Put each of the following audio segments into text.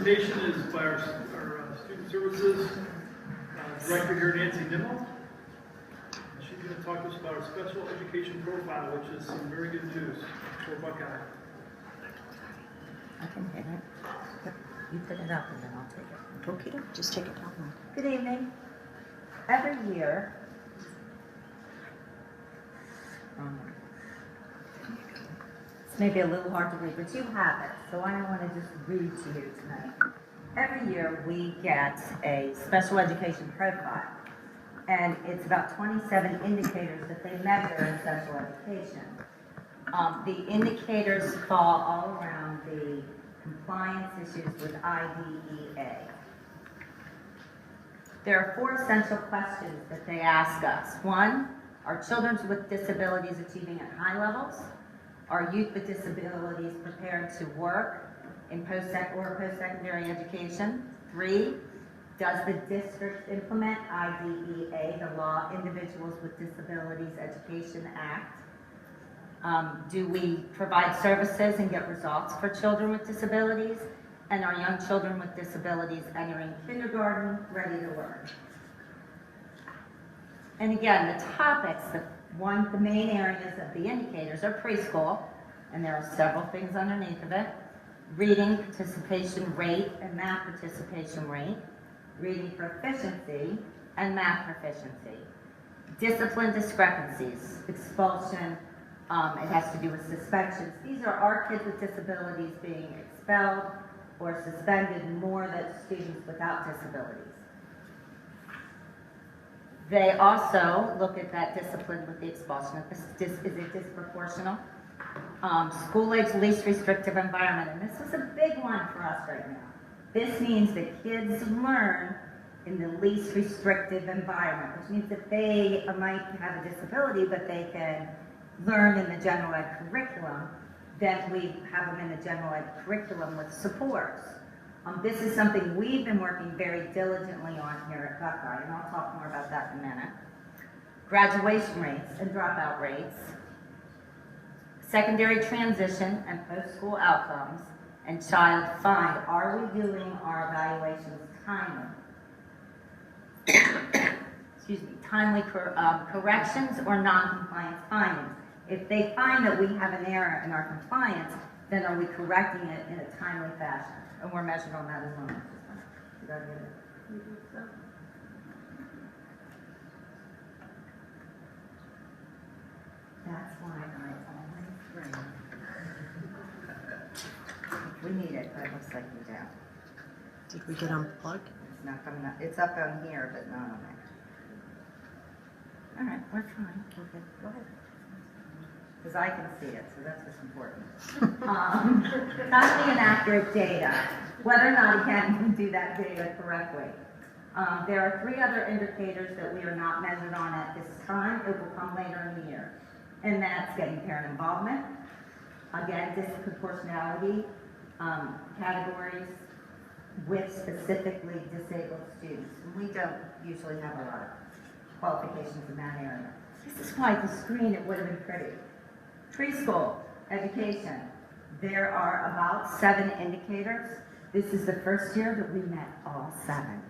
presentation is by our Student Services Director here, Nancy Nimmo. She's going to talk to us about our special education profile, which is some very good news for Buckeye. I can hit it. You put it up and then I'll take it. Okay, just take it down. Good evening. Every year, it's maybe a little hard to read, but you have it, so I want to just read to you tonight. Every year we get a special education profile, and it's about 27 indicators that they measure in special education. The indicators fall all around the compliance issues with IDEA. There are 4 essential questions that they ask us. 1, are children with disabilities achieving at high levels? Are youth with disabilities prepared to work in post-secondary education? 3, does the district implement IDEA, the Law Individuals with Disabilities Education Act? Do we provide services and get results for children with disabilities? And are young children with disabilities entering kindergarten ready to learn? And again, the topics, the main areas of the indicators are preschool, and there are several things underneath of it. Reading participation rate and math participation rate, reading proficiency and math proficiency. Discipline discrepancies, expulsion, it has to do with suspensions. These are our kids with disabilities being expelled or suspended more than students without disabilities. They also look at that discipline with the expulsion. Is it disproportional? School age least restrictive environment, and this is a big one for us right now. This means that kids learn in the least restrictive environment, which means that they might have a disability, but they can learn in the general ed curriculum. Then we have them in the general ed curriculum with supports. This is something we've been working very diligently on here at Buckeye, and I'll talk more about that in a minute. Graduation rates and dropout rates, secondary transition and post-school outcomes, and child find. Are we doing our evaluations timely? Excuse me, timely corrections or non-compliance findings? If they find that we have an error in our compliance, then are we correcting it in a timely fashion? And we're measured on that as well. Did I get it? You think so? That's why I always bring. We need it, but it looks like we don't. Did we get unplugged? It's not coming up. It's up on here, but not on there. All right, we're fine. We're good. Go ahead. Because I can see it, so that's what's important. Timely and accurate data, whether or not again we do that data correctly. There are 3 other indicators that we are not measured on at this time. It will come later in the year. And that's getting parent involvement, again, disproportionality, categories with specifically disabled students. And we don't usually have a lot of qualifications in that area. This is why the screen, it would have been pretty. Preschool education, there are about 7 indicators. This is the first year that we met all 7.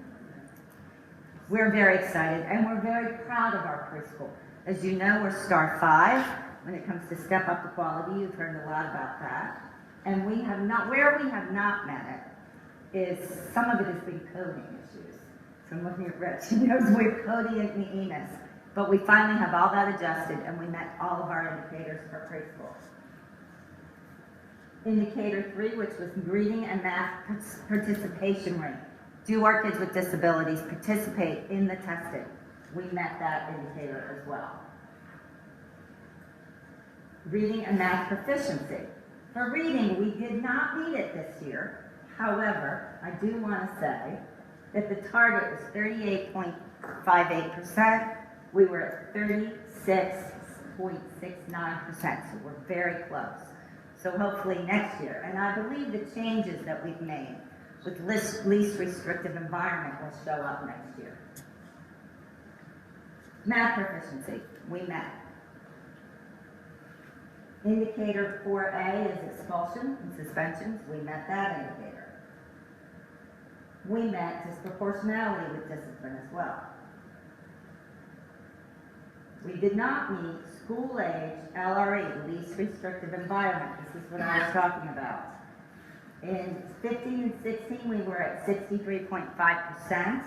We're very excited and we're very proud of our preschool. As you know, we're star 5 when it comes to step up to quality. You've heard a lot about that. And we have not, where we have not met it is, some of it has been coding issues. So I'm looking at Rich, he knows we're coding in the EMIS. But we finally have all that adjusted and we met all of our indicators for preschool. Indicator 3, which was reading and math participation rate. Do our kids with disabilities participate in the testing? We met that indicator as well. Reading and math proficiency. For reading, we did not meet it this year. However, I do want to say that the target was 38.58%. We were at 36.69%, so we're very close. So hopefully next year, and I believe the changes that we've made with least restrictive environment will show up next year. Math proficiency, we met. Indicator 4A is expulsion and suspensions. We met that indicator. we met disproportionality with discipline as well. We did not meet school age LRE, least restrictive environment. This is what I was talking about. In 15 and 16, we were at 63.5%.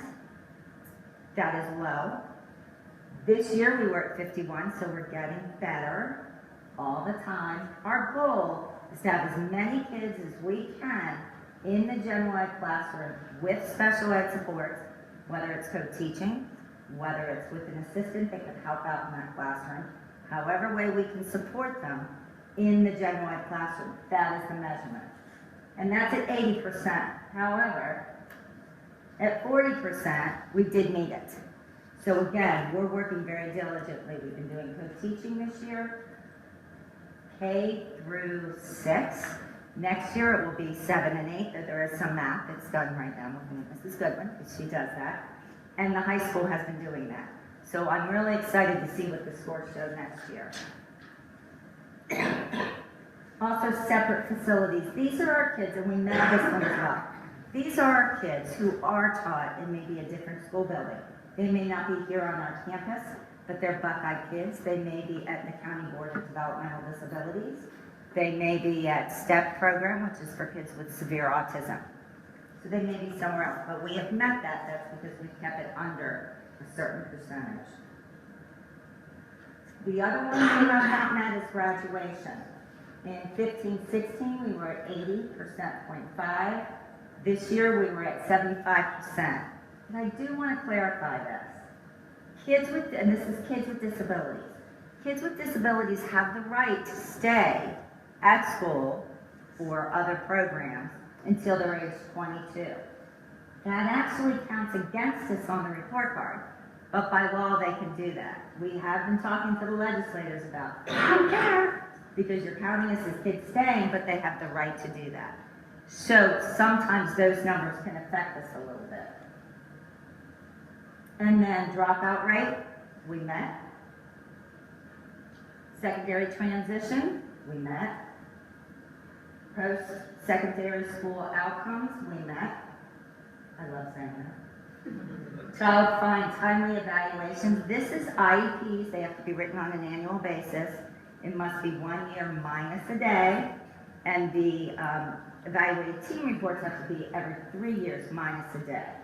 That is low. This year, we were at 51, so we're getting better all the time. Our goal is to have as many kids as we can in the general ed classroom with special ed support, whether it's co-teaching, whether it's with an assistant that can help out in that classroom, however way we can support them in the general ed classroom. That is the measurement. And that's at 80%. However, at 40%, we did meet it. So again, we're working very diligently. We've been doing co-teaching this year, K through 6. Next year it will be 7 and 8, though there is some math that's done right now with Mrs. Goodwin, because she does that. And the high school has been doing that. So I'm really excited to see what the scores show next year. Also, separate facilities. These are our kids, and we met this one as well. These are our kids who are taught in maybe a different school building. They may not be here on our campus, but they're Buckeye kids. They may be at the County Board of Developmental Disabilities. They may be at STEP program, which is for kids with severe autism. So they may be somewhere else, but we have met that. That's because we've kept it under a certain percentage. The other one we have not met is graduation. In 15-16, we were at 80.5%. This year, we were at 75%. And I do want to clarify this. Kids with, and this is kids with disabilities. Kids with disabilities have the right to stay at school or other programs until they're age 22. That actually counts against us on the report card, but by law they can do that. We have been talking to the legislators about, I don't care, because you're counting us as kids staying, but they have the right to do that. So sometimes those numbers can affect us a little bit. And then dropout rate, we met. Secondary transition, we met. Post-secondary school outcomes, we met. I love saying that. Child find timely evaluations. This is IEPs. They have to be written on an annual basis. It must be 1 year minus a day. And the evaluated team reports have to be every 3 years minus a day.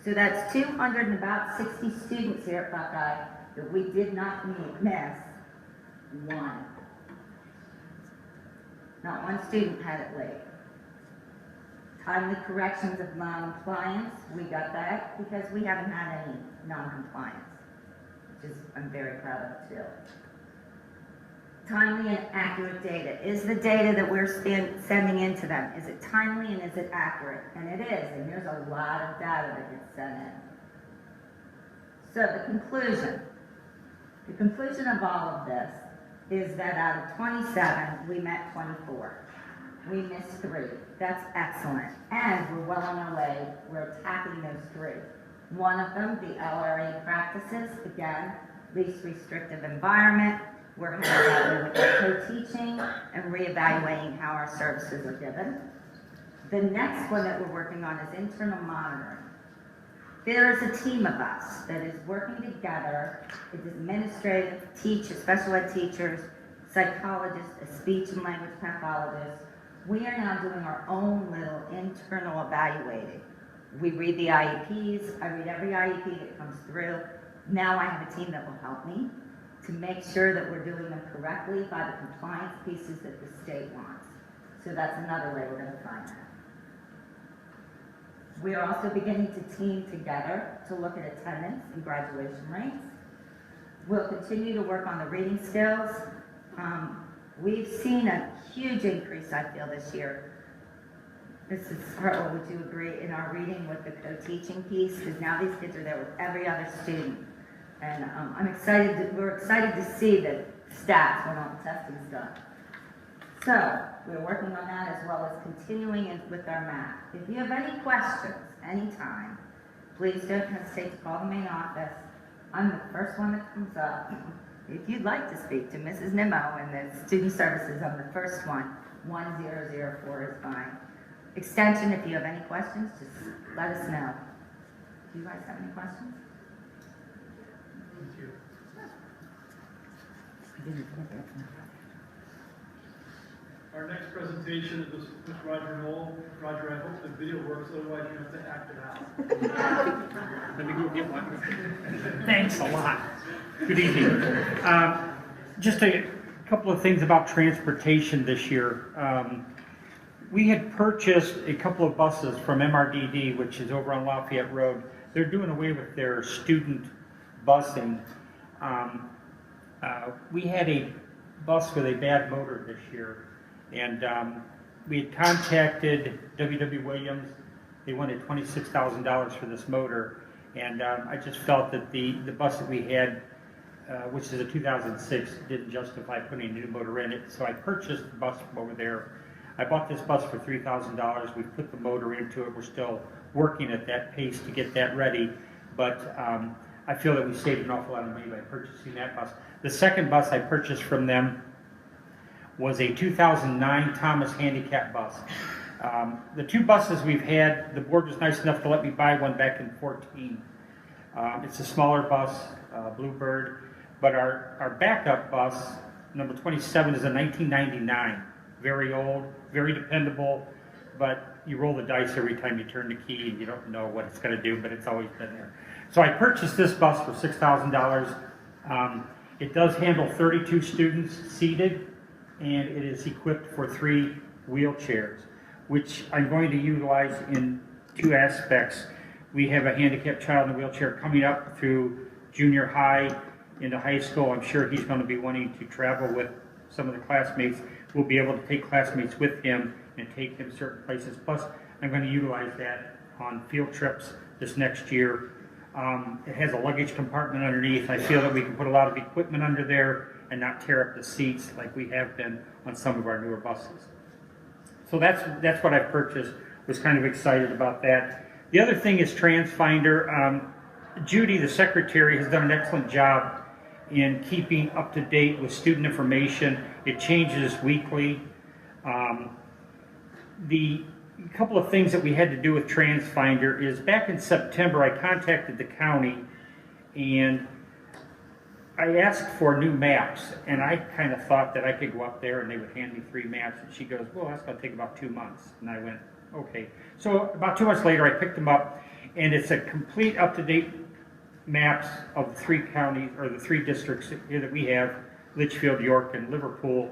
So that's 260 students here at Buckeye that we did not miss one. Not one student had it late. Timely corrections of non-compliance, we got that because we haven't had any non-compliance, which is I'm very proud of too. Timely and accurate data. Is the data that we're sending into them, is it timely and is it accurate? And it is, and there's a lot of data that gets sent in. So the conclusion of all of this is that out of 27, we met 24. We missed 3. That's excellent. And we're well on our way. We're attacking those 3. One of them, the LRA practices, again, least restrictive environment. We're having with our co-teaching and reevaluating how our services are given. The next one that we're working on is internal monitoring. There is a team of us that is working together. It is administrative, special ed teachers, psychologists, a speech and language pathologist. We are now doing our own little internal evaluating. We read the IEPs. I read every IEP that comes through. Now I have a team that will help me to make sure that we're doing them correctly by the compliance pieces that the state wants. So that's another way we're going to find that. We are also beginning to team together to look at attendance and graduation rates. We'll continue to work on the reading skills. We've seen a huge increase, I feel, this year. This is, Hartwell, would you agree, in our reading with the co-teaching piece? Because now these kids are there with every other student. And we're excited to see the stats when all the testing's done. So, we're working on that as well as continuing with our math. If you have any questions, anytime, please don't hesitate to call the main office. I'm the first one that comes up. If you'd like to speak to Mrs. Nimmo and the student services, I'm the first one. 1004 is fine. Extension, if you have any questions, just let us know. Do you guys have any questions? Thank you. Our next presentation is with Roger Knoll. Roger, I hope the video works, otherwise you have to act it out. Let me go get one. Thanks a lot. Good evening. Just a couple of things about transportation this year. We had purchased a couple of buses from MRDD, which is over on Lafayette Road. They're doing away with their student busing. We had a bus with a bad motor this year, and we had contacted W.W. Williams. They wanted $26,000 for this motor, and I just felt that the bus that we had, which is a 2006, didn't justify putting a new motor in it, so I purchased the bus from over there. I bought this bus for $3,000. We put the motor into it. We're still working at that pace to get that ready, but I feel that we saved an awful lot of money by purchasing that bus. The second bus I purchased from them was a 2009 Thomas handicap bus. The two buses we've had, the board was nice enough to let me buy one back in 2014. It's a smaller bus, Bluebird, but our backup bus, number 27, is a 1999. Very old, very dependable, but you roll the dice every time you turn the key and you don't know what it's going to do, but it's always been there. So I purchased this bus for $6,000. It does handle 32 students seated, and it is equipped for 3 wheelchairs, which I'm going to utilize in 2 aspects. We have a handicapped child in a wheelchair coming up through junior high into high school. I'm sure he's going to be wanting to travel with some of the classmates. We'll be able to take classmates with him and take him certain places. Plus, I'm going to utilize that on field trips this next year. It has a luggage compartment underneath. I feel that we can put a lot of equipment under there and not tear up the seats like we have been on some of our newer buses. So that's what I purchased. Was kind of excited about that. The other thing is TransFinder. Judy, the secretary, has done an excellent job in keeping up to date with student information. It changes weekly. The couple of things that we had to do with TransFinder is back in September I contacted the county and I asked for new maps, and I kind of thought that I could go up there and they would hand me 3 maps, and she goes, well, that's going to take about 2 months. And I went, okay. So about 2 months later I picked them up, and it's a complete up-to-date maps of the 3 counties, or the 3 districts here that we have, Litchfield, York, and Liverpool,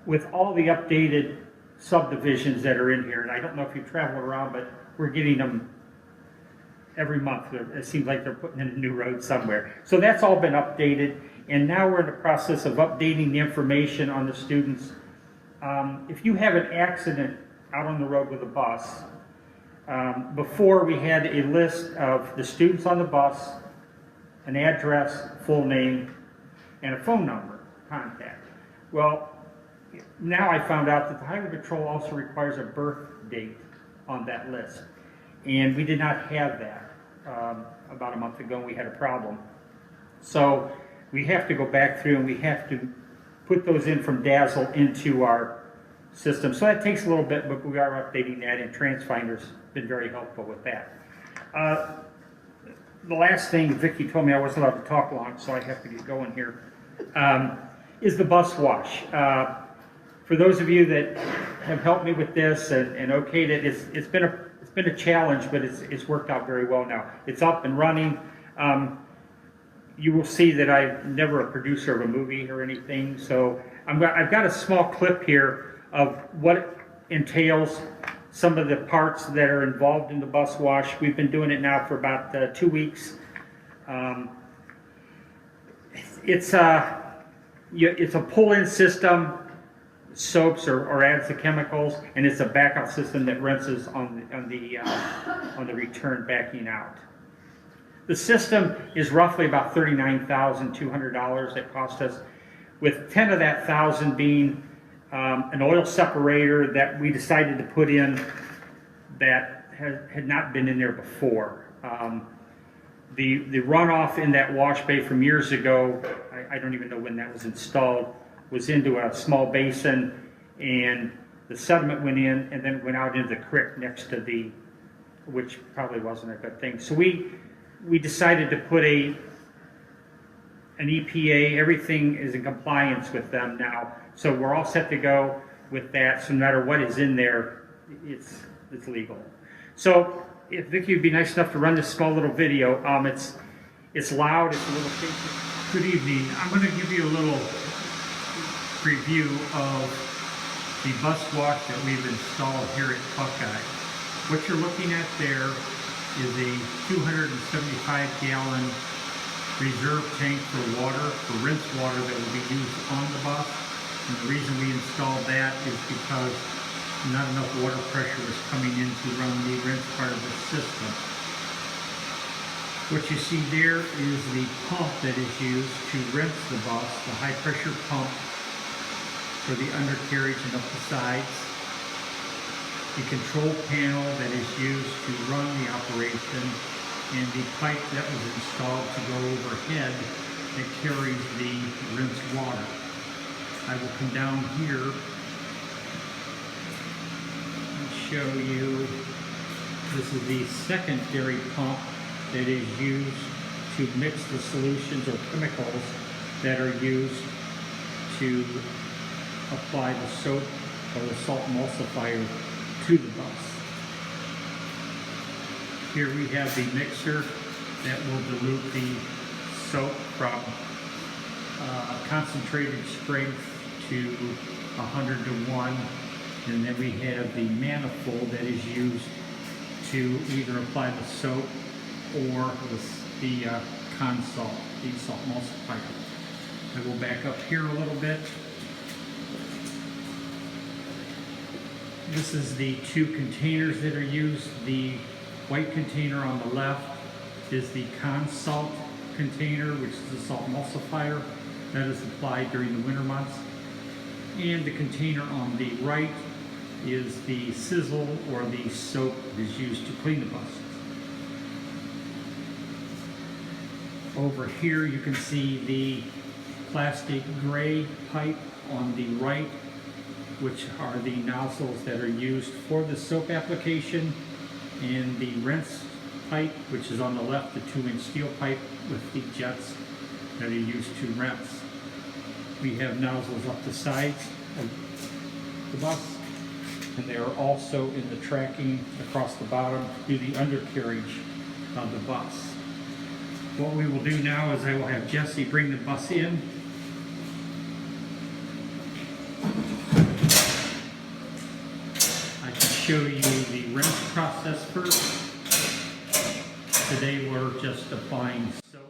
with all the updated subdivisions that are in here. And I don't know if you've traveled around, but we're getting them every month. It seems like they're putting in a new road somewhere. So that's all been updated, and now we're in the process of updating the information on the students. If you have an accident out on the road with a bus, before we had a list of the students on the bus, an address, full name, and a phone number, contact. Well, now I found out that the Highway Patrol also requires a birth date on that list. And we did not have that. About a month ago, we had a problem. So we have to go back through and we have to put those in from Dazzle into our system. So that takes a little bit, but we are updating that, and TransFinder's been very helpful with that. The last thing, Vicki told me I wasn't allowed to talk long, so I have to get going here, is the bus wash. For those of you that have helped me with this and okayed it, it's been a challenge, but it's worked out very well now. It's up and running. You will see that I'm never a producer of a movie or anything, so I've got a small clip here of what it entails, some of the parts that are involved in the bus wash. We've been doing it now for about 2 weeks. It's a pull-in system, soaps or adds the chemicals, and it's a backup system that rinses on the return backing out. The system is roughly about $39,200 it cost us, with 10 of that thousand being an oil separator that we decided to put in that had not been in there before. The runoff in that wash bay from years ago, I don't even know when that was installed, was into a small basin, and the sediment went in and then it went out into the creek next to the, which probably wasn't a good thing. So we decided to put an EPA, everything is in compliance with them now. So we're all set to go with that. So no matter what is in there, it's legal. So if Vicki would be nice enough to run this small little video, it's loud, it's a little shaky. Good evening. I'm going to give you a little preview of the bus wash that we've installed here at Buckeye. What you're looking at there is a 275-gallon reserve tank for water, for rinse water that will be used on the bus. And the reason we installed that is because not enough water pressure was coming in to run the rinse part of the system. What you see there is the pump that is used to rinse the bus, the high pressure pump for the undercarriage and up the sides. The control panel that is used to run the operation, and the pipe that was installed to go overhead that carries the rinsed water. I will come down here and show you, this is the secondary pump that is used to mix the solutions or chemicals that are used to apply the soap or the salt emulsifier to the bus. Here we have the mixer that will dilute the soap from concentrated strength to 100 to 1, and then we have the manifold that is used to either apply the soap or the consalt, the salt emulsifier. I will back up here a little bit. This is the two containers that are used. The white container on the left is the consalt container, which is the salt emulsifier that is applied during the winter months. And the container on the right is the sizzle or the soap that is used to clean the buses. Over here you can see the plastic gray pipe on the right, which are the nozzles that are used for the soap application, and the rinse pipe, which is on the left, the 2-inch steel pipe with the jets that are used to rinse. We have nozzles up the sides of the bus, and they are also in the tracking across the bottom through the undercarriage of the bus. What we will do now is I will have Jesse bring the bus in. I can show you the rinse process first. Today we're just applying soap.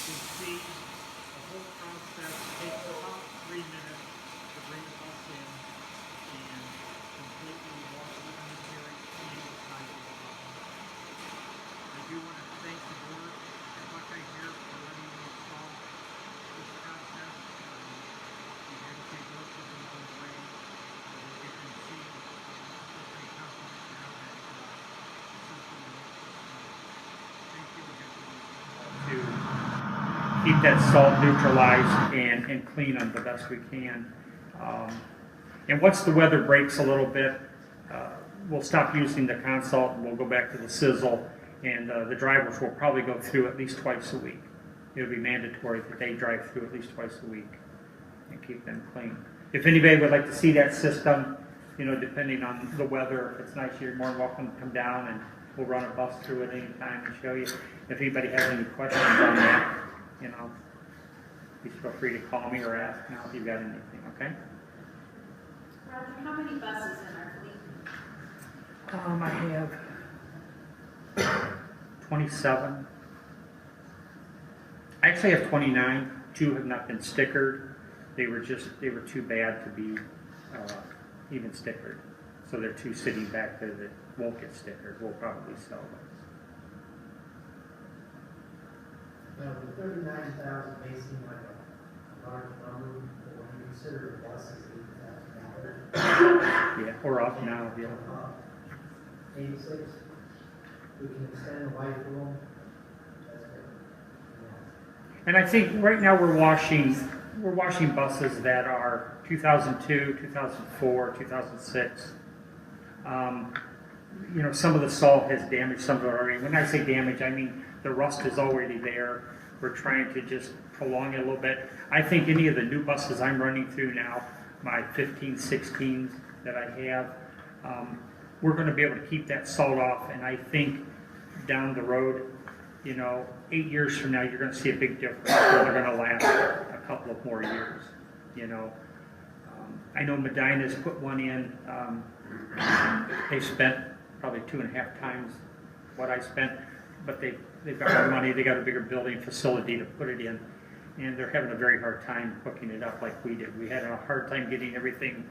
can see the whole process takes about 3 minutes to bring the bus in and completely wash the cemetery, clean the side of the bus. I do want to thank the board at Buckeye here for letting me install this process. We had to take most of them on the way. As you can see, I'm pretty confident now that the system works. Thank you again to keep that salt neutralized and clean them the best we can. And once the weather breaks a little bit, we'll stop using the consult and we'll go back to the sizzle, and the drivers will probably go through at least twice a week. It'll be mandatory that they drive through at least twice a week and keep them clean. If anybody would like to see that system, you know, depending on the weather, if it's nice, you're more than welcome to come down and we'll run a bus through it anytime and show you. If anybody has any questions on that, you know, please feel free to call me or ask now if you've got anything, okay? Roger, how many buses in our fleet? I have 27. I actually have 29. 2 have not been stickered. They were too bad to be even stickered. So they're 2 sitting back there that won't get stickered. We'll probably sell them. Now, the 39,000 may seem like a large number, but when you consider the bus is $80,000. Yeah, we're up now. Yeah. 86, we can extend the life room. That's good. And I think right now we're washing buses that are 2002, 2004, 2006. You know, some of the salt has damaged some of it already. When I say damage, I mean the rust is already there. We're trying to just prolong it a little bit. I think any of the new buses I'm running through now, my 15, 16s that I have, we're going to be able to keep that salt off. And I think down the road, you know, 8 years from now, you're going to see a big difference. They're going to last a couple of more years, you know. I know Medina's put one in. They spent probably 2.5 times what I spent, but they've got more money. They got a bigger building facility to put it in, and they're having a very hard time hooking it up like we did. We had a hard time getting everything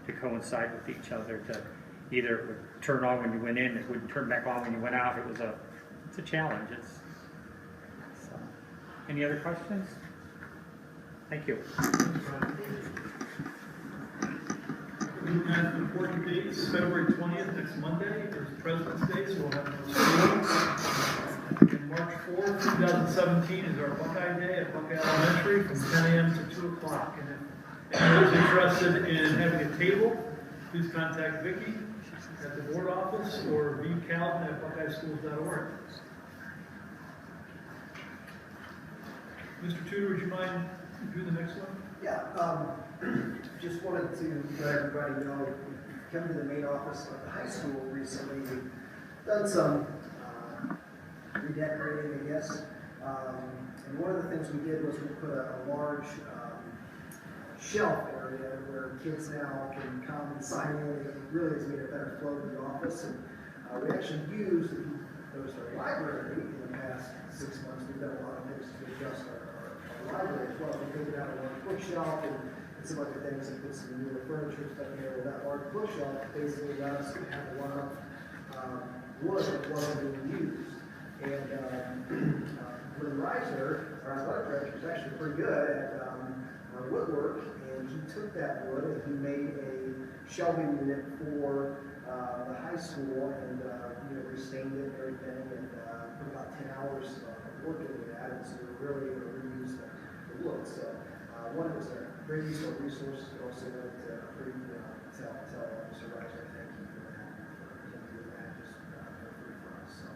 to coincide with each other. To either it would turn on when you went in, it wouldn't turn back on when you went out. It's a challenge. So. Any other questions? Thank you. We've got important dates, February 20th, next Monday, there's President's Day, so we'll have no school. And March 4th, 2017 is our Buckeye Day at Buckeye Elementary from 10 a.m. to 2 o'clock. And if anyone's interested in having a table, please contact Vicki at the board office or vcalvin@buckeyeschools.org. Mr. Tudor, would you mind doing the next one? Yeah, just wanted to let everybody know, we come to the main office of the high school recently. We've done some redecorating, I guess. And one of the things we did was we put a large shelf area where kids now can come and sign in. It really has made a better flow to the office. And we actually used, if you noticed our library in the past 6 months, we've done a lot of things to adjust our library as well. We figured out a large bookshelf and some other things and put some newer furniture stuff in there. Well, that large bookshelf basically allowed us to have a lot of wood that wasn't being used. And Lynn Reisner, our athletic director, was actually pretty good at woodwork, and he took that wood and he made a shelving unit for the high school and restained it and everything, and put about 10 hours of work into that, and so we were really able to reuse the wood. So one, it was a great use of resources, but also wanted to tell Mr. Reisner thank you for that, for him doing that just for free for us. So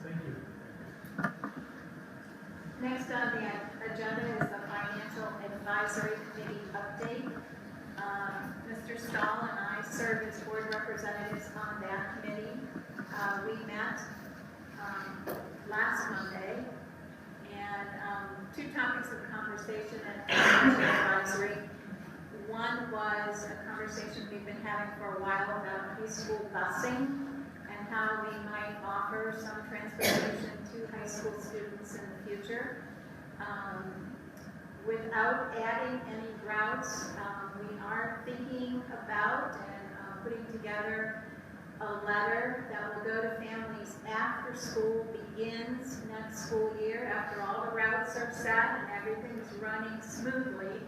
Thank you. Next on the agenda is the Financial Advisory Committee update. Mr. Stahl and I serve as board representatives on that committee. We met last Monday, and 2 topics of conversation at Financial Advisory. One was a conversation we've been having for a while about high school busing and how we might offer some transportation to high school students in the future. Without adding any routes, we are thinking about and putting together a letter that will go to families after school begins next school year, after all the routes are set and everything's running smoothly.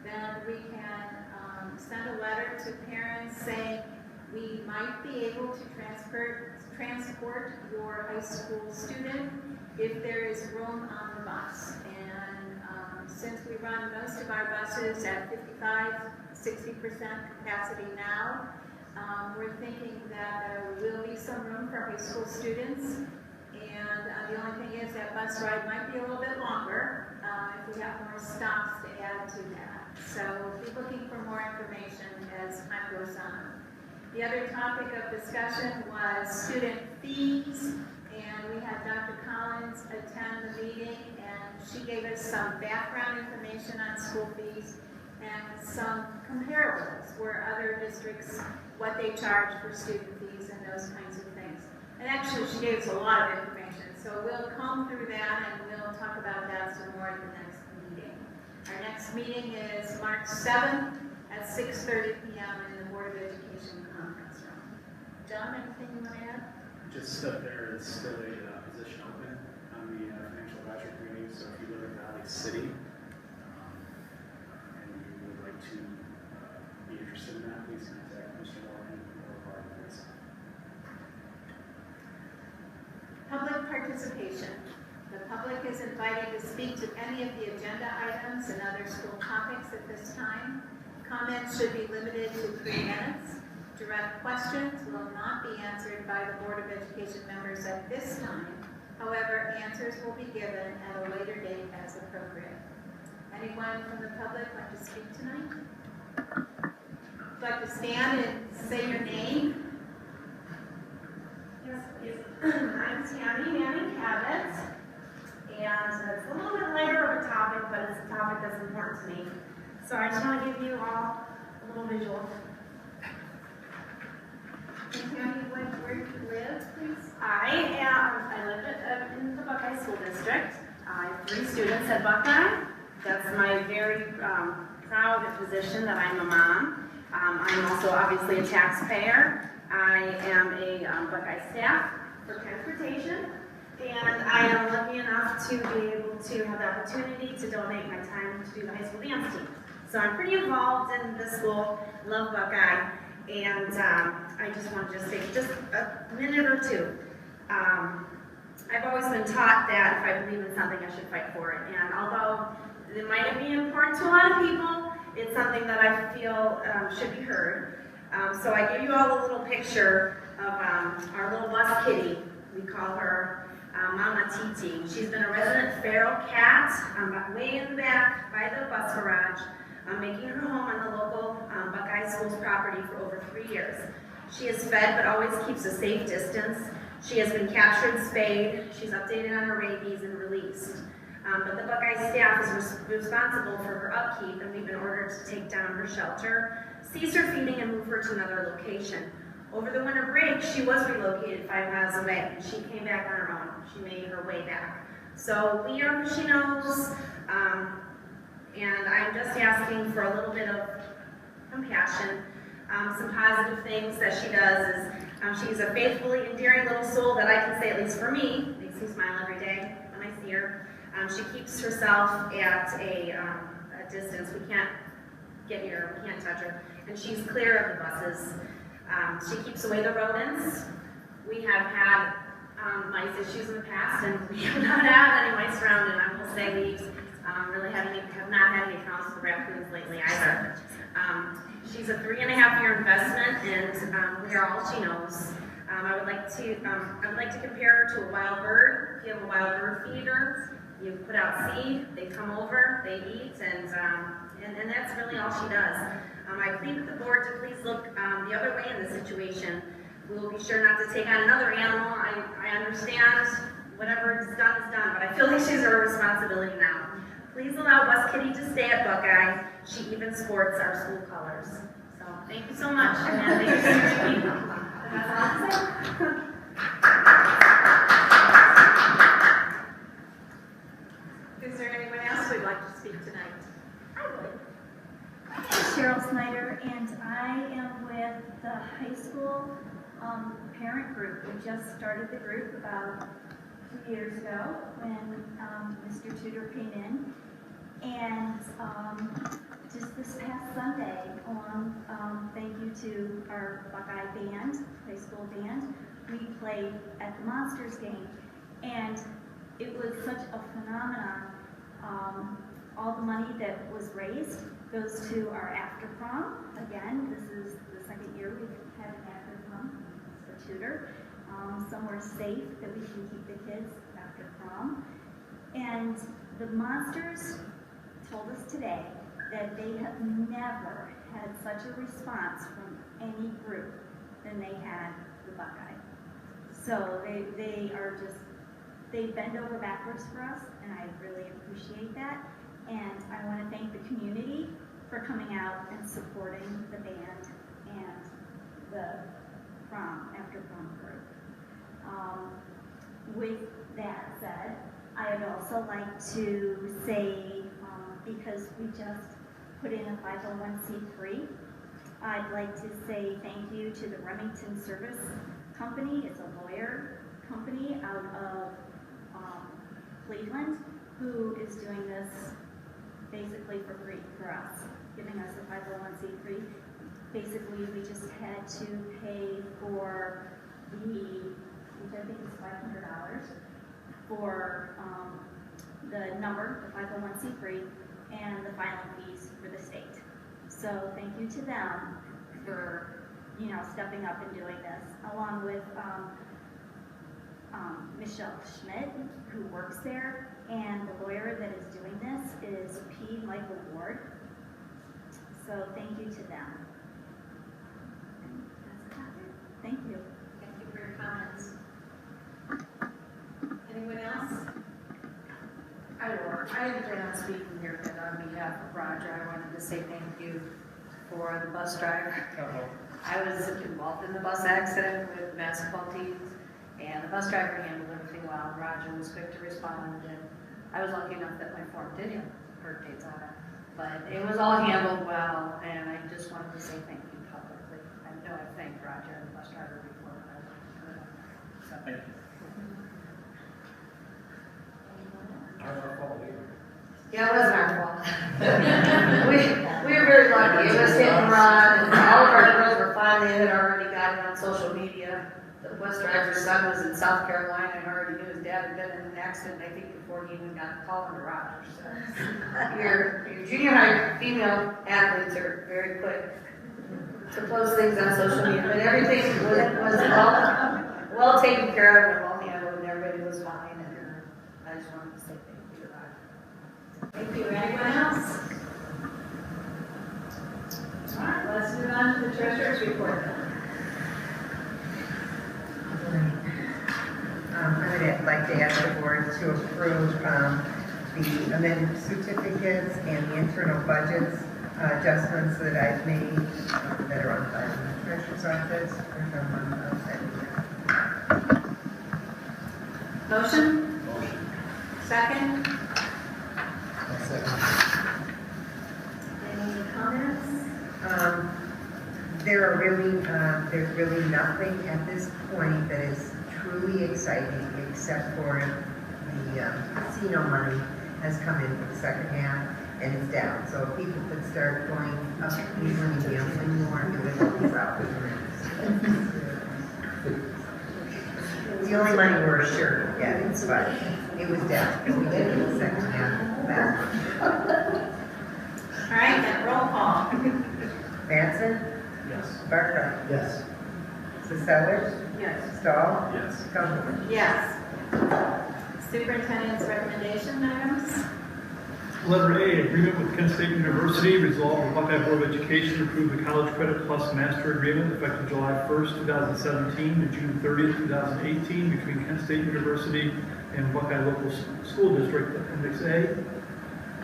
Then we can send a letter to parents saying we might be able to transport your high school student if there is room on the bus. And since we run most of our buses at 55–60% capacity now, we're thinking that there will be some room for high school students. And the only thing is that bus ride might be a little bit longer if we have more stops to add to that. So we'll be looking for more information as time goes on. The other topic of discussion was student fees, and we had Dr. Collins attend the meeting, and she gave us some background information on school fees and some comparables where other districts, what they charge for student fees and those kinds of things. And actually, she gave us a lot of information, so we'll comb through that and we'll talk about that some more at the next meeting. Our next meeting is March 7th at 6:30 p.m. in the Board of Education conference room. John, anything you want to add? Just that there is still a position open on the financial advisory committee, so if you live in Valley City and you would like to be interested in that, please contact Mr. Morgan or Barb myself. Public participation. The public is invited to speak to any of the agenda items and other school topics at this time. Comments should be limited to 3 minutes. Direct questions will not be answered by the Board of Education members at this time. However, answers will be given at a later date as appropriate. Anyone from the public like to speak tonight? Would you like to stand and say your name? Yes, please. I'm Tammy Manning Cabot, and it's a little bit lighter of a topic, but it's a topic that's important to me. So I just want to give you all a little visual. And Tammy, where do you live, please? I live in the Buckeye School District. I have 3 students at Buckeye. That's my very proud position that I'm a mom. I'm also obviously a taxpayer. I am a Buckeye staff for transportation, and I am lucky enough to be able to have the opportunity to donate my time to the high school dance team. So I'm pretty involved in the school, love Buckeye, and I just want to take just a minute or two. I've always been taught that if I believe in something, I should fight for it. And although it might be important to a lot of people, it's something that I feel should be heard. So I gave you all a little picture of our little bus kitty. We call her Mama Titi. She's been a resident feral cat way in the back by the bus garage, making her home on the local Buckeye Schools property for over 3 years. She is fed but always keeps a safe distance. She has been captured, spayed. She's updated on her rabies and released. But the Buckeye staff is responsible for her upkeep, and we've been ordered to take down her shelter, cease her feeding, and move her to another location. Over the winter break, she was relocated 5 miles away, and she came back on her own. She made her way back. So we are who she knows, and I'm just asking for a little bit of compassion. Some positive things that she does is she's a faithfully endearing little soul that I can say, at least for me, makes me smile every day when I see her. She keeps herself at a distance. We can't get near her, we can't touch her. And she's clear of the buses. She keeps away the rodents. We have had mice issues in the past, and we have not had any mice around, and I will say we really have not had any problems with raccoons lately either. She's a 3.5-year investment, and we are all she knows. I would like to compare her to a wild bird. If you have a wild bird feeder, you put out seed, they come over, they eat, and that's really all she does. I plead with the board to please look the other way in the situation. We will be sure not to take on another animal. I understand whatever is done, but I feel like she's her responsibility now. Please allow Bus Kitty to stay at Buckeye. She even sports our school colors. So thank you so much, and thank you for your people. That's all I have to say. Is there anyone like to speak tonight? I would. My name is Cheryl Snyder, and I am with the high school parent group. We just started the group about 2 years ago when Mr. Tudor came in. And just this past Sunday, thank you to our Buckeye band, high school band, we played at the Monsters game. And it was such a phenomenon. All the money that was raised goes to our after prom. Again, this is the second year we've had an after prom for Tudor. Somewhere safe that we can keep the kids after prom. And the Monsters told us today that they have never had such a response from any group than they had the Buckeye. So they bend over backwards for us, and I really appreciate that. And I want to thank the community for coming out and supporting the band and the after prom group. With that said, I would also like to say, because we just put in a 501c3, I'd like to say thank you to the Remington Service Company. It's a lawyer company out of Cleveland who is doing this basically for free for us, giving us a 501c3. Basically, we just had to pay for which I think is $500, for the 501c3, and the filing fees for the state. So thank you to them for, stepping up and doing this, along with Michelle Schmidt, who works there, and the lawyer that is doing this is P. Michael Ward. So thank you to them. And that's about it. Thank you. Thank you for your comments. Anyone else? Hi, Laura. I didn't plan on speaking here, but on behalf of Roger, I wanted to say thank you for the bus driver. I was involved in the bus accident with the basketball teams, and the bus driver handled everything well. Roger was quick to respond, and I was lucky enough that my form did have birth dates on it. But it was all handled well, and I just wanted to say thank you publicly. I know I've thanked Roger and the bus driver before, but I wanted to put it on there. So, Thank you. yeah, it wasn't our fault. we were very lucky. It was hit and run, and all of our girls were fine. They had already got it on social media. The bus driver's son was in South Carolina and already knew his dad had been in an accident, I think, before he even got called to Rogers. So your junior high female athletes are very quick to post things on social media, but everything was well taken care of and well handled, and everybody was fine. And I just wanted to say thank you to Roger. Thank you. Anyone else? All right, let's move on to the treasurer's report. I would like to ask the board to approve the amended certificates and the internal budgets adjustments that I've made that are on file in the treasurer's office. Motion? Second? Any comments? There's really nothing at this point that is truly exciting except for the casino money has come in for the second half and it's down. So if people could start going up Cleveland and gambling more, it would help us out. The only money we're sure of getting, but it was down because we did it in the second half last month. All right, then roll call. Manson? Yes. Barker? Yes. Sellers? Yes. Stahl? Yes. Copeland? Yes. Superintendent's recommendation items? Letter A, agreement with Kent State University, resolve the Buckeye Board of Education approve the College Credit Plus Master Agreement effective July 1st, 2017 to June 30th, 2018 between Kent State University and Buckeye Local School District, Appendix A.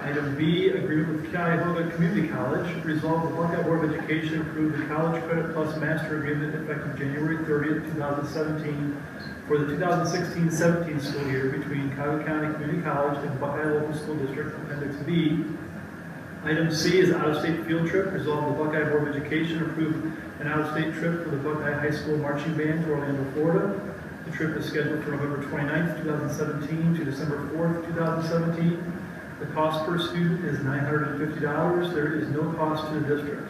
Item B, agreement with Cuyahoga Community College, resolve the Buckeye Board of Education approve the College Credit Plus Master Agreement effective January 30th, 2017 for the 2016-17 school year between Cuyahoga County Community College and Buckeye Local School District, Appendix B. Item C is out-of-state field trip. Resolve the Buckeye Board of Education approve an out-of-state trip for the Buckeye High School Marching Band to Orlando, Florida. The trip is scheduled for November 29th, 2017 to December 4th, 2017. The cost per student is $950. There is no cost to the district.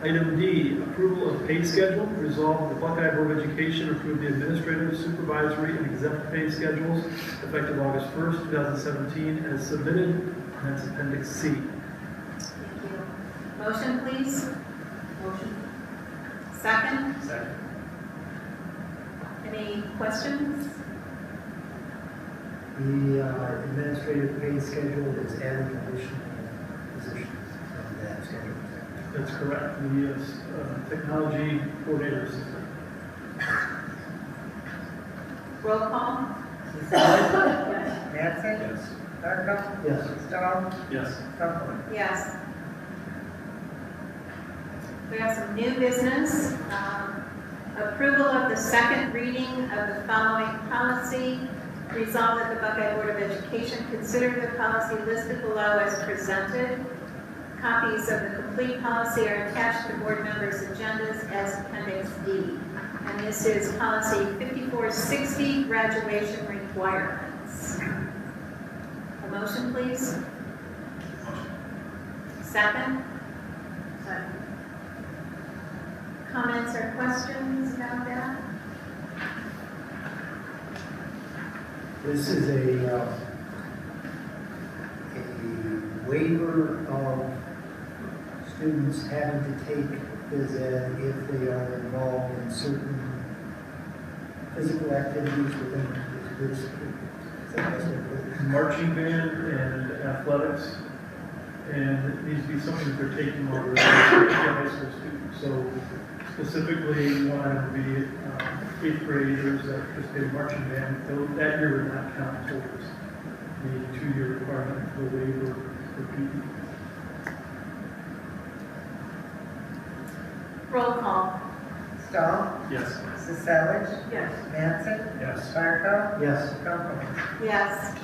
Item D, approval of pay schedule. Resolve the Buckeye Board of Education approve the administrative, supervisory, and exempt pay schedules effective August 1st, 2017 as submitted, and that's Appendix C. Thank you. Motion, please. Motion. Second? Second. Any questions? The administrative pay schedule is adding additional positions on that schedule. That's correct. The technology coordinators. Roll call? Mattson? Yes. Barco? Yes. Stahl? Yes. Buckler? Yes. We have some new business. Approval of the second reading of the following policy. Resolved that the Buckeye Board of Education consider the policy listed below as presented. Copies of the complete policy are attached to board members' agendas as Appendix D. And this is policy 5460, graduation requirements. A motion, please. Motion. Second? Second. Comments or questions about that? This is a waiver of students having to take phys ed if they are involved in certain physical activities within this group. Is that best way to put it? Marching band and athletics, and it needs to be something that they're taking while they're high school students. So specifically, one would be 8th graders that participated in marching band. That year would not count towards the 2-year requirement for the waiver for PE. Roll call. Stahl? Yes. Sisavich? Yes. Mattson? Yes. Barco? Yes. Buckler? Yes.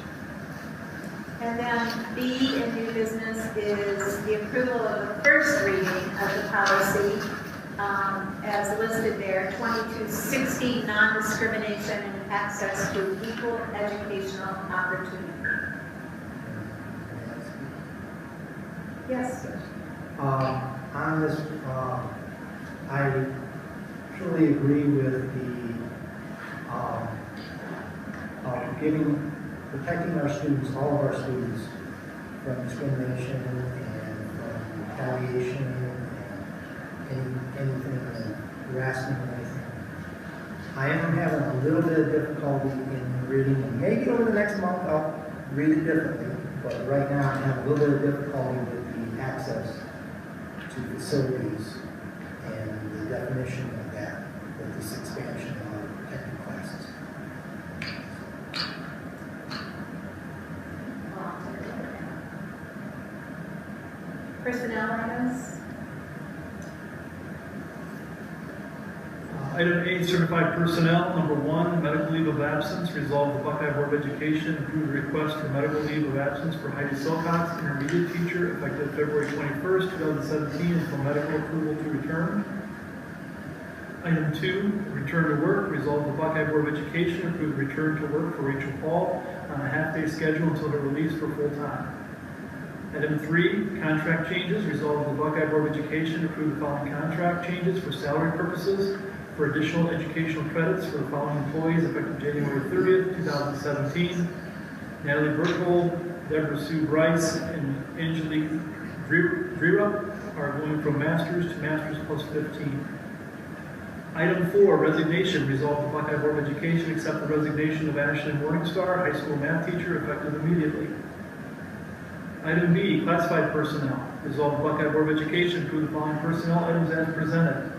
And then B in new business is the approval of the first reading of the policy as listed there, 2260, non-discrimination and access to equal educational opportunity. Yes. On this, I truly agree with the protecting our students, all of our students, from discrimination and from retaliation and anything, harassment or anything. I am having a little bit of difficulty in reading, and maybe over the next month I'll read it differently, but right now I have a little bit of difficulty with the access to facilities and the definition of that, with this expansion of protected classes. Personnel items? Item A, certified personnel. Number 1, medical leave of absence. Resolve the Buckeye Board of Education approve the request for medical leave of absence for Heidi Silcox, intermediate teacher, effective February 21st, 2017, until medical approval to return. Item 2, return to work. Resolve the Buckeye Board of Education approve the return to work for Rachel Paul on a half-day schedule until her release for full-time. Item 3, contract changes. Resolve the Buckeye Board of Education approve the following contract changes for salary purposes for additional educational credits for the following employees effective January 30th, 2017. Natalie Berthold, Deborah Sue Bryce, and Angelique Drira are going from masters to masters plus 15. Item 4, resignation. Resolve the Buckeye Board of Education accept the resignation of Ashley Morningstar, high school math teacher, effective immediately. Item B, classified personnel. Resolve the Buckeye Board of Education approve the following personnel items as presented.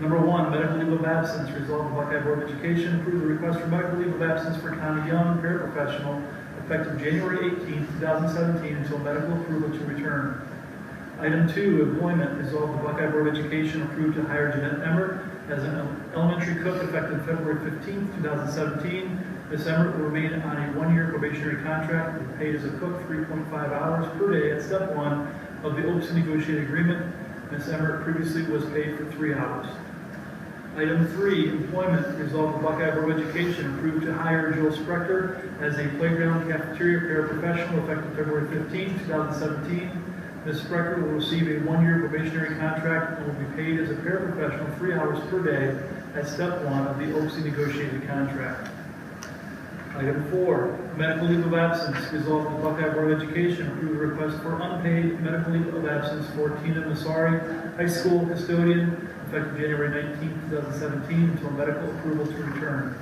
Number 1, medical leave of absence. Resolve the Buckeye Board of Education approve the request for medical leave of absence for Connie Young, paraprofessional, effective January 18, 2017, until medical approval to return. Item 2, employment. Resolve the Buckeye Board of Education approve to hire Jeanette Emmert as an elementary cook effective February 15th, 2017. Ms. Emmert will remain on a one-year probationary contract and paid as a cook 3.5 hours per day at step 1 of the Oaks negotiated agreement. Ms. Emmert previously was paid for 3 hours. Item 3, employment. Resolved the Buckeye Board of Education approved to hire Joe Sprecher as a playground cafeteria paraprofessional effective February 15, 2017. Ms. Sprecher will receive a one-year probationary contract and will be paid as a paraprofessional 3 hours per day at step 1 of the Oaks negotiated contract. Item 4, medical leave of absence. Resolved the Buckeye Board of Education approve a request for unpaid medical leave of absence for Tina Masari, high school custodian, effective January 19, 2017, until medical approval to return.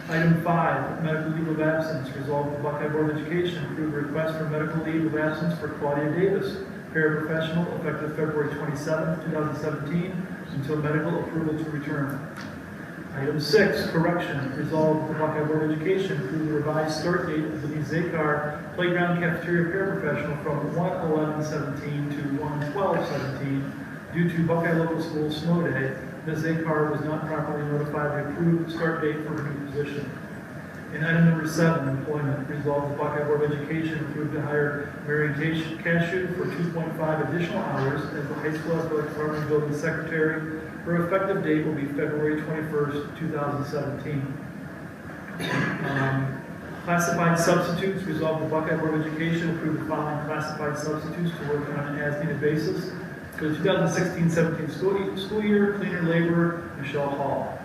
Item 5, medical leave of absence. Resolved the Buckeye Board of Education approve a request for medical leave of absence for Claudia Davis, paraprofessional, effective February 27, 2017, until medical approval to return. Item 6, correction. Resolved the Buckeye Board of Education approve the revised start date of Denise Zakar, playground cafeteria paraprofessional, from 1/11/17 to 1/12/17 due to Buckeye Local School snow day. Ms. Zakar was not properly notified of the approved start date for her new position. And item number 7, employment. Resolved the Buckeye Board of Education approved to hire Marion Cashew for 2.5 additional hours as the high school athletic department building secretary. Her effective date will be February 21st, 2017. Classified substitutes. Resolved the Buckeye Board of Education approved the following classified substitutes to work on an as-needed basis for the 2016-17 school year. Cleaner labor, Michelle Hall.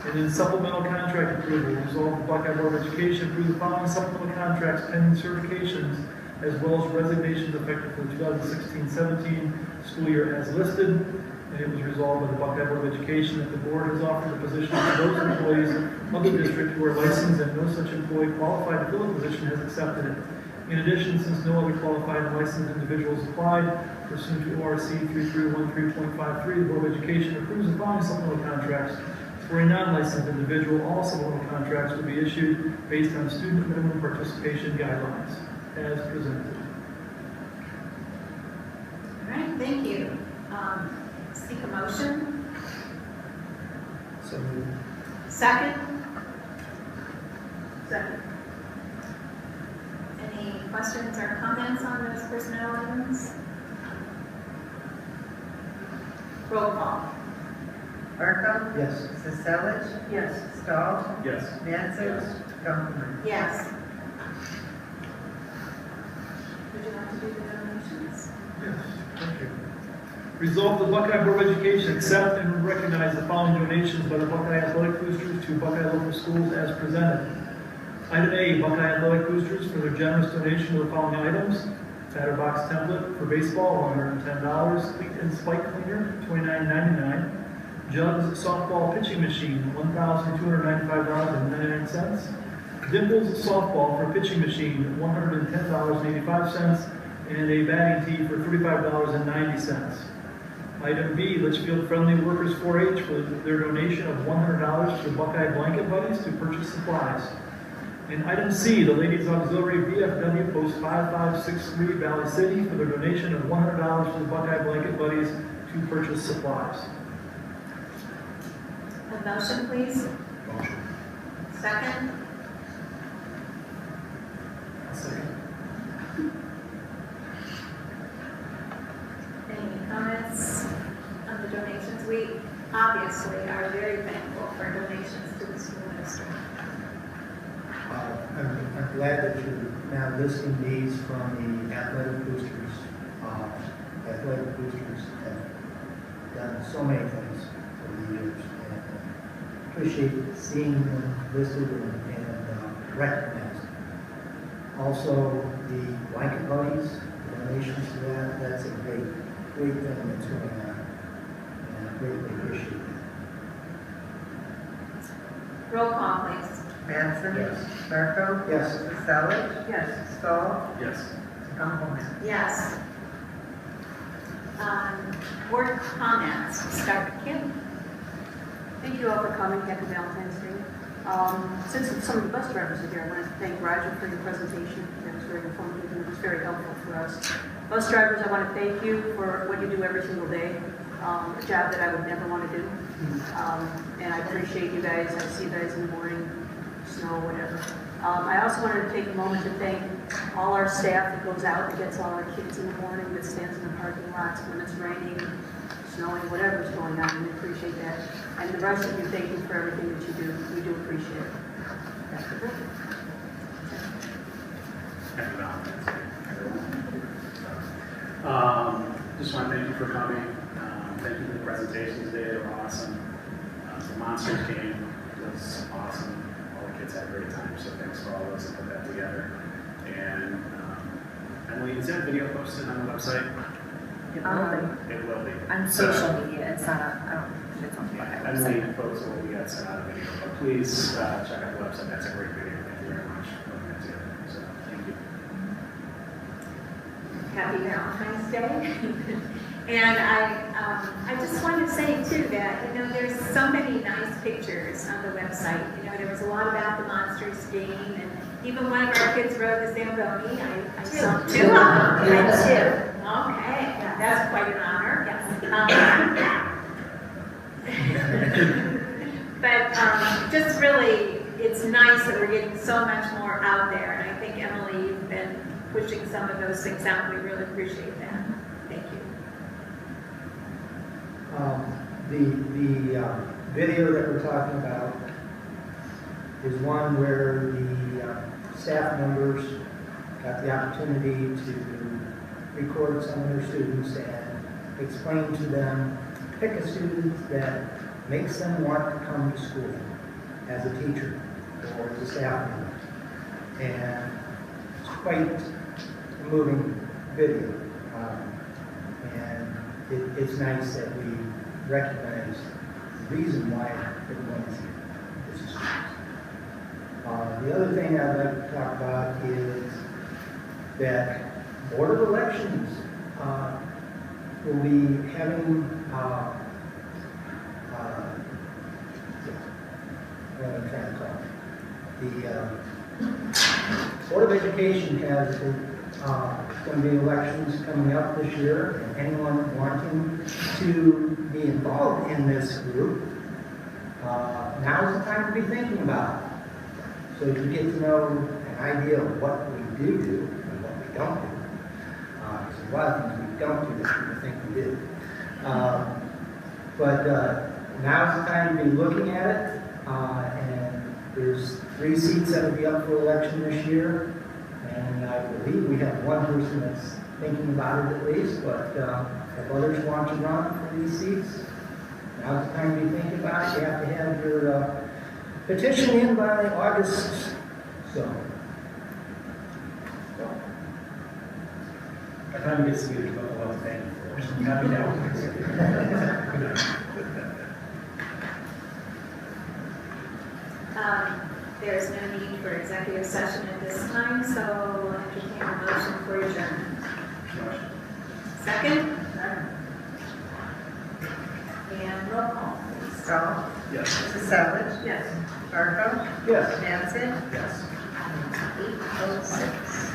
And then supplemental contract approval. Resolved the Buckeye Board of Education approve the following supplemental contracts pending certifications as well as resignations effective for the 2016-17 school year as listed. And it was resolved by the Buckeye Board of Education that the board has offered the position to those employees of the district who are licensed and no such employee qualified to fill the position has accepted it. In addition, since no other qualified and licensed individuals applied pursuant to ORC 3313.53, the Board of Education approves the following supplemental contracts. For a non-licensed individual, all supplemental contracts will be issued based on student minimum participation guidelines as presented. All right, thank you. Seek a motion. So moved. Second? Second. Any questions or comments on those personnel items? Roll call. Barco? Yes. Sisselich? Yes. Stahl? Yes. Mansard? Kaufman? Yes. Would you like to do the donations? Yes, thank you. Resolved the Buckeye Board of Education accept and recognize the following donations by the Buckeye Athletic Boosters to Buckeye Local Schools as presented. Item A, Buckeye Athletic Boosters for their generous donation of the following items: batter box template for baseball, $110, cleat and spike cleaner, $29.99, Jugs softball pitching machine, $1,295.99, Dimples softball for pitching machine, $110.85, and a batting tee for $35.90. Item B, Litchfield Friendly Workers 4-H for their donation of $100 to Buckeye Blanket Buddies to purchase supplies. And item C, the Ladies Auxiliary VFW Post 5563 Valley City for their donation of $100 to the Buckeye Blanket Buddies to purchase supplies. A motion, please. Motion. Second? Second. Any comments on the donations? We obviously are very thankful for donations to the school district. I'm glad that you're now listing these from the athletic boosters. Athletic boosters have done so many things over the years, and appreciate seeing them listed and recognized. Also, the blanket buddies, donations to that's a great thing that's going on, and I greatly appreciate it. Roll call, please. Mattson? Yes. Barco? Yes. Sisselich? Yes. Stahl? Yes. Kaufman? Yes. Board comments. Start with Kim. Thank you all for coming. Happy Valentine's Day. Since some of the bus drivers are here, I want to thank Roger for your presentation. It was very informative and it was very helpful for us. Bus drivers, I want to thank you for what you do every single day, a job that I would never want to do. And I appreciate you guys. I see you guys in the morning, snow, whatever. I also wanted to take a moment to thank all our staff that goes out and gets all our kids in the morning, that stands in the parking lots when it's raining, snowing, whatever's going on. We appreciate that. And the rest of you, thank you for everything that you do. We do appreciate it. That's the book. Happy Valentine's Day, everyone. Just want to thank you for coming. Thank you for the presentations today. They were awesome. The Monsters game was awesome. All the kids had a great time, so thanks for all those that put that together. And Emily, is that video posted on the website? It will be. On social media, it's not, I don't think it's on the Buckeye Emily website. folks will be sent out a video, but please check out the website. That's a great video. Thank you very much for putting that together. So thank you. Happy Valentine's Day. And I just wanted to say too that, you know, there's so many nice pictures on the website. You know, there was a lot about the Monsters game, and even one of our kids rode the Zamboni. I saw two of them. Okay, that's quite an honor. Yes. But just really, it's nice that we're getting so much more out there, and I think, Emily, you've been pushing some of those things out. We really appreciate that. Thank you. The video that we're talking about is one where the staff members got the opportunity to record some of their students and explain to them, pick a student that makes them want to come to school as a teacher or as a staff member. And it's quite a moving video. And it's nice that we recognize the reason why everyone is here. This is the other thing I'd like to talk about is that Board of Elections will be having what I'm trying to call it. The Board of Education has going to be elections coming up this year, and anyone wanting to be involved in this group, now's the time to be thinking about it. So you get to know an idea of what we do and what we don't do. There's a lot of things we don't do that people think we do. But now's the time to be looking at it, and there's 3 seats that will be up for election this year. And I believe we have one person that's thinking about it at least, but if others want to run for these seats, now's the time to be thinking about it. You have to have your petition in by August. So. By the time it gets to be the well, thank you for happy now. There's no need for executive session at this time, so we'll entertain a motion for adjournment. Second? And roll call, please. Stahl? Yes. Mrs. Savage? Yes. Barco? Yes. Manson? Yes. 8:06.